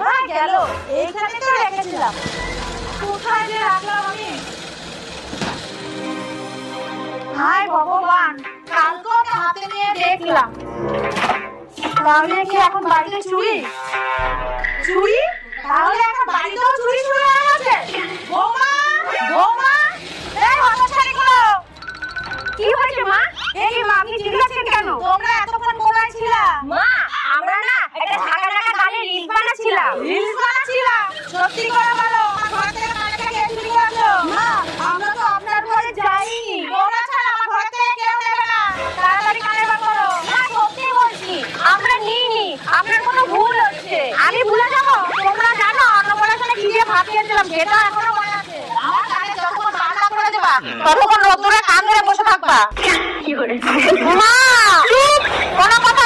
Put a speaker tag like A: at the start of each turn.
A: কোথায় গেল? এইখানে তো রেখেছিলাম। কোথায় যে রাখলাম আমি? হায় ভগবান, কালকে আমি হাতে নিয়ে দেখলাম। তাহলে কি এখন বাড়িতে চুরি? চুরি? তাহলে এখন বাড়িতেও চুরি শুরু হয়ে গেছে? বৌমা, বৌমা, এই হতচ্ছাড়িগুলো!
B: কি হয়েছে মা?
A: এই মা, আপনি চিল্লাচ্ছেন কেন? তোমরা এতক্ষণ কোথায় ছিলা?
B: মা, আমরা না একটা ঢাকা ঢাকা গানের রিলস বানাচ্ছিলাম।
A: রিলস বানাচ্ছিলা? সত্যি করে বলো, আমার ঘর থেকে কানেরটা কে চুরি করেছো? মা, আমরা তো আপনার ঘরে যাইনি। তোমরা ছাড়া আমার ঘর থেকে কেউ নেবে না। তাড়াতাড়ি কানের বার করো।
B: মা, সত্যি বলছি, আমরা নিইনি। আপনার কোনো ভুল হচ্ছে।
A: আমি ভুলে যাবো? তোমরা জানো অন্নপ্রাশনে কি দিয়ে ভাত খেয়েছিলাম, সেটা এখনো মনে আছে। আমার কানে যতক্ষণ বান্না করে দেবা, ততক্ষণ রোদ্দুরে কান ধরে বসে থাকবা।
B: কি করে?
A: মা, চুপ! কোনো কথা